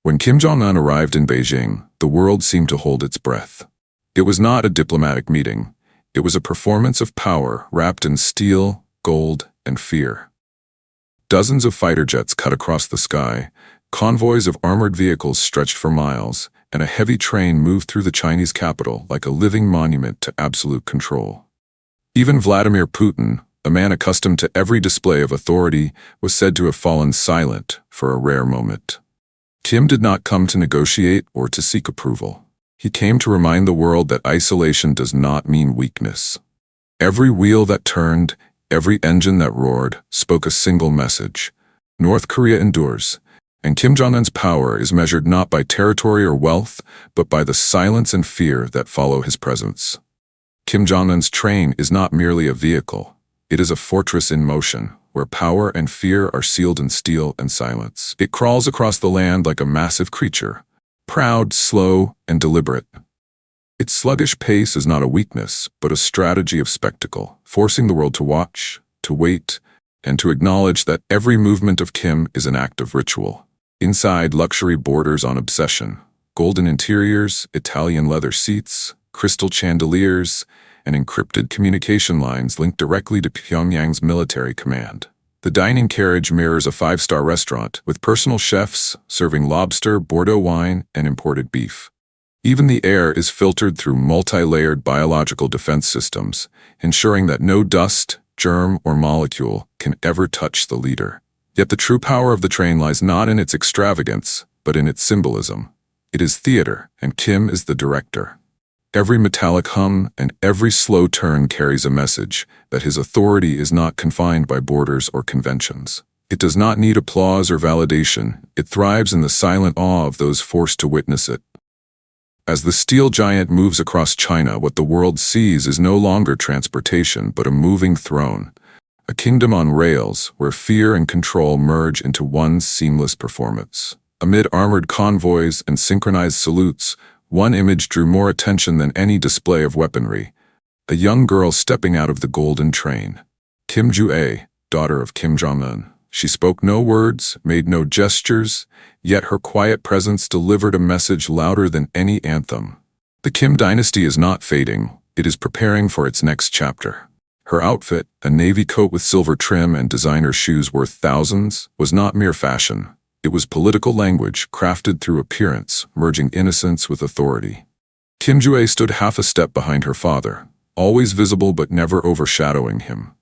When Kim Jong Un arrived in Beijing, the world seemed to hold its breath. It was not a diplomatic meeting. It was a performance of power wrapped in steel, gold, and fear. Dozens of fighter jets cut across the sky, convoys of armored vehicles stretched for miles, and a heavy train moved through the Chinese capital like a living monument to absolute control. Even Vladimir Putin, a man accustomed to every display of authority, was said to have fallen silent for a rare moment. Kim did not come to negotiate or to seek approval. He came to remind the world that isolation does not mean weakness. Every wheel that turned, every engine that roared, spoke a single message. North Korea endures, and Kim Jong-un's power is measured not by territory or wealth, but by the silence and fear that follow his presence. Kim Jong-un's train is not merely a vehicle. It is a fortress in motion, where power and fear are sealed in steel and silence. It crawls across the land like a massive creature, proud, slow, and deliberate. Its sluggish pace is not a weakness, but a strategy of spectacle, forcing the world to watch, to wait, and to acknowledge that every movement of Kim is an act of ritual. Inside, luxury borders on obsession. Golden interiors, Italian leather seats, crystal chandeliers, and encrypted communication lines linked directly to Pyongyang's military command. The dining carriage mirrors a five-star restaurant, with personal chefs serving lobster, Bordeaux wine, and imported beef. Even the air is filtered through multi-layered biological defense systems, ensuring that no dust, germ, or molecule can ever touch the leader. Yet the true power of the train lies not in its extravagance, but in its symbolism. It is theater, and Kim is the director. Every metallic hum and every slow turn carries a message that his authority is not confined by borders or conventions. It does not need applause or validation. It thrives in the silent awe of those forced to witness it. As the steel giant moves across China, what the world sees is no longer transportation, but a moving throne, a kingdom on rails where fear and control merge into one seamless performance. Amid armored convoys and synchronized salutes, one image drew more attention than any display of weaponry: a young girl stepping out of the golden train. Kim Ju-ae, daughter of Kim Jong Un. She spoke no words, made no gestures, yet her quiet presence delivered a message louder than any anthem. The Kim dynasty is not fading, it is preparing for its next chapter. Her outfit, a navy coat with silver trim and designer shoes worth thousands, was not mere fashion. It was political language crafted through appearance, merging innocence with authority. Kim Ju-ae stood half a step behind her father, always visible but never overshadowing him.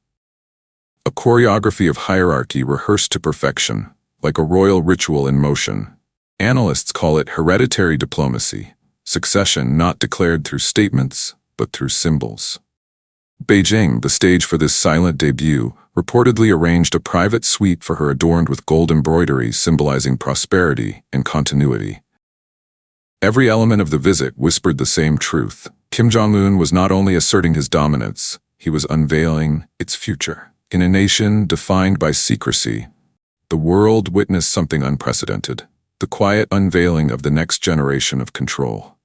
A choreography of hierarchy rehearsed to perfection, like a royal ritual in motion. Analysts call it hereditary diplomacy, succession not declared through statements, but through symbols. Beijing, the stage for this silent debut, reportedly arranged a private suite for her adorned with gold embroidery symbolizing prosperity and continuity. Every element of the visit whispered the same truth. Kim Jong Un was not only asserting his dominance, he was unveiling its future. In a nation defined by secrecy, the world witnessed something unprecedented: the quiet unveiling of the next generation of control.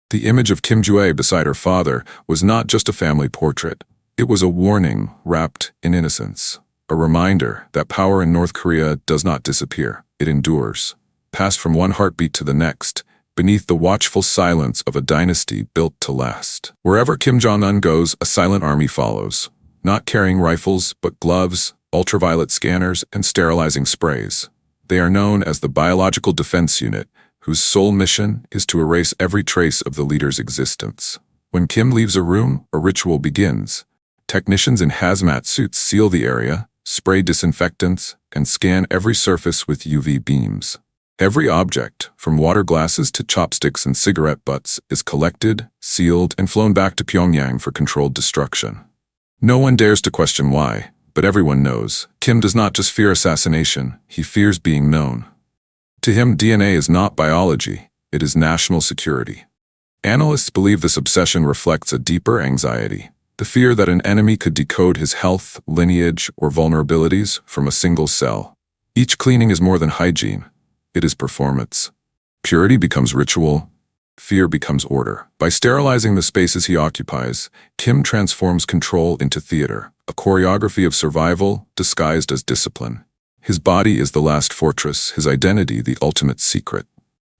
The image of Kim Ju-ae beside her father was not just a family portrait. It was a warning wrapped in innocence, a reminder that power in North Korea does not disappear, it endures, passed from one heartbeat to the next, beneath the watchful silence of a dynasty built to last. Wherever Kim Jong-un goes, a silent army follows, not carrying rifles, but gloves, ultraviolet scanners, and sterilizing sprays. They are known as the Biological Defense Unit, whose sole mission is to erase every trace of the leader's existence. When Kim leaves a room, a ritual begins. Technicians in hazmat suits seal the area, spray disinfectants, and scan every surface with UV beams. Every object, from water glasses to chopsticks and cigarette butts, is collected, sealed, and flown back to Pyongyang for controlled destruction. No one dares to question why, but everyone knows. Kim does not just fear assassination, he fears being known. To him, DNA is not biology, it is national security. Analysts believe this obsession reflects a deeper anxiety: the fear that an enemy could decode his health, lineage, or vulnerabilities from a single cell. Each cleaning is more than hygiene, it is performance. Purity becomes ritual, fear becomes order. By sterilizing the spaces he occupies, Kim transforms control into theater, a choreography of survival disguised as discipline. His body is the last fortress, his identity the ultimate secret.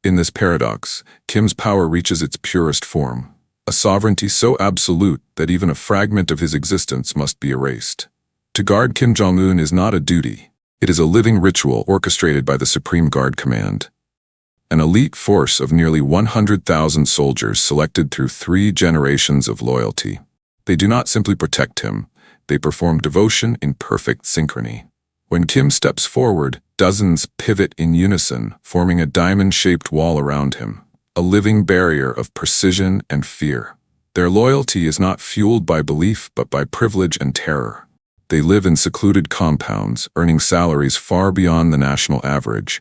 In this paradox, Kim's power reaches its purest form, a sovereignty so absolute that even a fragment of his existence must be erased. To guard Kim Jong Un is not a duty. It is a living ritual orchestrated by the Supreme Guard Command, an elite force of nearly 100,000 soldiers selected through 3 generations of loyalty. They do not simply protect him, they perform devotion in perfect synchrony. When Kim steps forward, dozens pivot in unison, forming a diamond-shaped wall around him, a living barrier of precision and fear. Their loyalty is not fueled by belief but by privilege and terror. They live in secluded compounds, earning salaries far beyond the national average,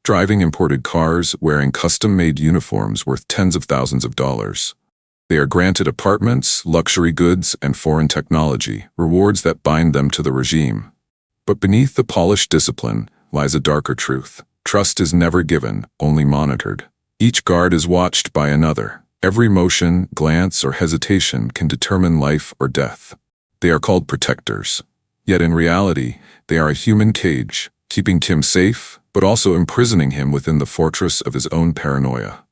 driving imported cars, wearing custom-made uniforms worth tens of thousands of dollars. They are granted apartments, luxury goods, and foreign technology, rewards that bind them to the regime. But beneath the polished discipline lies a darker truth. Trust is never given, only monitored. Each guard is watched by another. Every motion, glance, or hesitation can determine life or death. They are called protectors. Yet in reality, they are a human cage, keeping Kim safe, but also imprisoning him within the fortress of his own paranoia.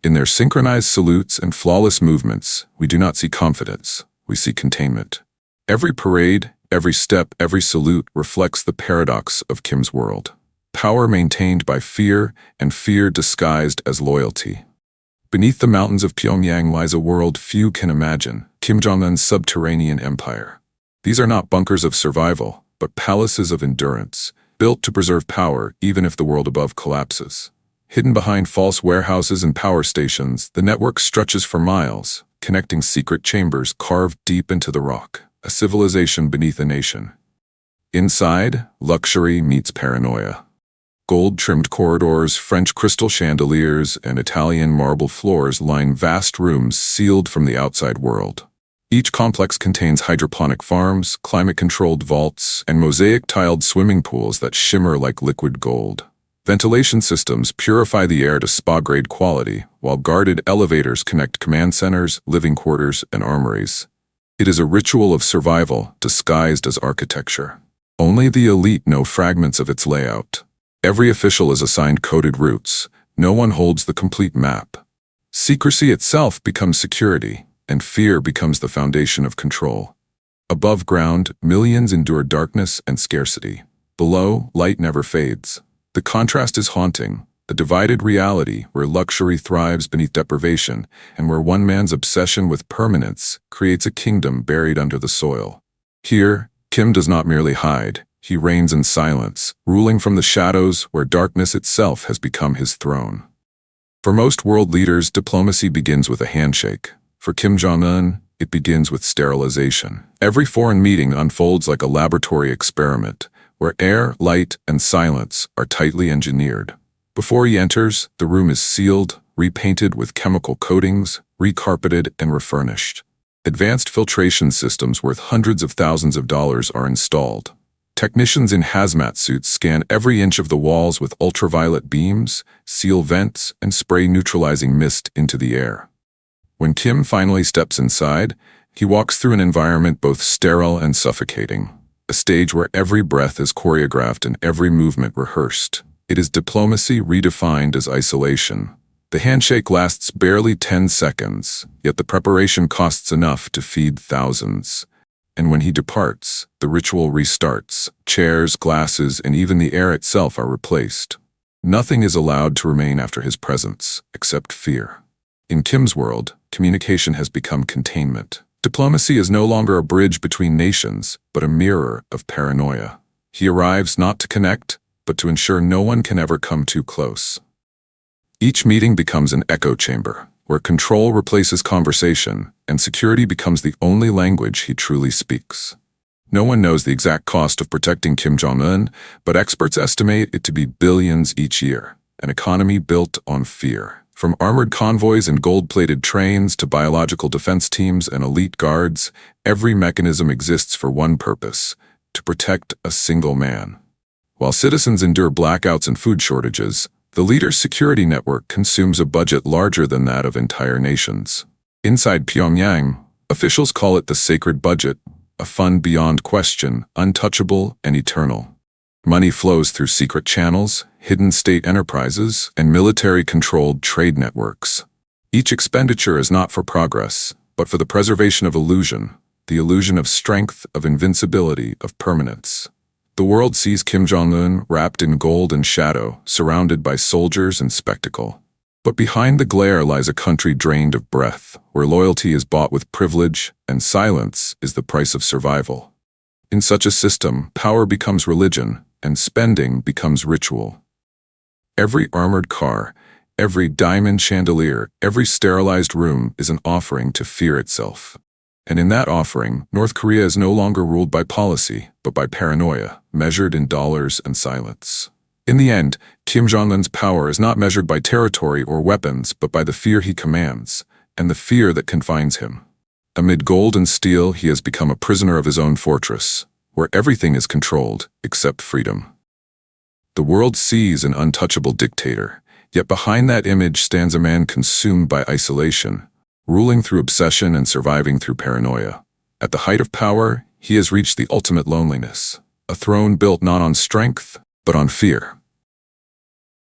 In their synchronized salutes and flawless movements, we do not see confidence, we see containment. Every parade, every step, every salute reflects the paradox of Kim's world. Power maintained by fear, and fear disguised as loyalty. Beneath the mountains of Pyongyang lies a world few can imagine, Kim Jong Un's subterranean empire. These are not bunkers of survival, but palaces of endurance, built to preserve power even if the world above collapses. Hidden behind false warehouses and power stations, the network stretches for miles, connecting secret chambers carved deep into the rock, a civilization beneath a nation. Inside, luxury meets paranoia. Gold-trimmed corridors, French crystal chandeliers, and Italian marble floors line vast rooms sealed from the outside world. Each complex contains hydroponic farms, climate-controlled vaults, and mosaic-tiled swimming pools that shimmer like liquid gold. Ventilation systems purify the air to spa-grade quality, while guarded elevators connect command centers, living quarters, and armories. It is a ritual of survival disguised as architecture. Only the elite know fragments of its layout. Every official is assigned coded routes. No one holds the complete map. Secrecy itself becomes security, and fear becomes the foundation of control. Above ground, millions endure darkness and scarcity. Below, light never fades. The contrast is haunting, a divided reality where luxury thrives beneath deprivation, and where one man's obsession with permanence creates a kingdom buried under the soil. Here, Kim does not merely hide, he reigns in silence, ruling from the shadows where darkness itself has become his throne. For most world leaders, diplomacy begins with a handshake. For Kim Jong Un, it begins with sterilization. Every foreign meeting unfolds like a laboratory experiment, where air, light, and silence are tightly engineered. Before he enters, the room is sealed, repainted with chemical coatings, recarpeted, and refurnished. Advanced filtration systems worth hundreds of thousands of dollars are installed. Technicians in hazmat suits scan every inch of the walls with ultraviolet beams, seal vents, and spray neutralizing mist into the air. When Kim finally steps inside, he walks through an environment both sterile and suffocating, a stage where every breath is choreographed and every movement rehearsed. It is diplomacy redefined as isolation. The handshake lasts barely 10 seconds, yet the preparation costs enough to feed thousands. And when he departs, the ritual restarts. Chairs, glasses, and even the air itself are replaced. Nothing is allowed to remain after his presence, except fear. In Kim's world, communication has become containment. Diplomacy is no longer a bridge between nations, but a mirror of paranoia. He arrives not to connect, but to ensure no one can ever come too close. Each meeting becomes an echo chamber, where control replaces conversation, and security becomes the only language he truly speaks. No one knows the exact cost of protecting Kim Jong Un, but experts estimate it to be billions each year, an economy built on fear. From armored convoys and gold-plated trains to biological defense teams and elite guards, every mechanism exists for one purpose: to protect a single man. While citizens endure blackouts and food shortages, the leader's security network consumes a budget larger than that of entire nations. Inside Pyongyang, officials call it the sacred budget, a fund beyond question, untouchable and eternal. Money flows through secret channels, hidden state enterprises, and military-controlled trade networks. Each expenditure is not for progress, but for the preservation of illusion, the illusion of strength, of invincibility, of permanence. The world sees Kim Jong Un wrapped in gold and shadow, surrounded by soldiers and spectacle. But behind the glare lies a country drained of breath, where loyalty is bought with privilege and silence is the price of survival. In such a system, power becomes religion, and spending becomes ritual. Every armored car, every diamond chandelier, every sterilized room is an offering to fear itself. And in that offering, North Korea is no longer ruled by policy, but by paranoia, measured in dollars and silence. In the end, Kim Jong Un's power is not measured by territory or weapons, but by the fear he commands, and the fear that confines him. Amid gold and steel, he has become a prisoner of his own fortress, where everything is controlled except freedom. The world sees an untouchable dictator, yet behind that image stands a man consumed by isolation, ruling through obsession and surviving through paranoia. At the height of power, he has reached the ultimate loneliness, a throne built not on strength, but on fear.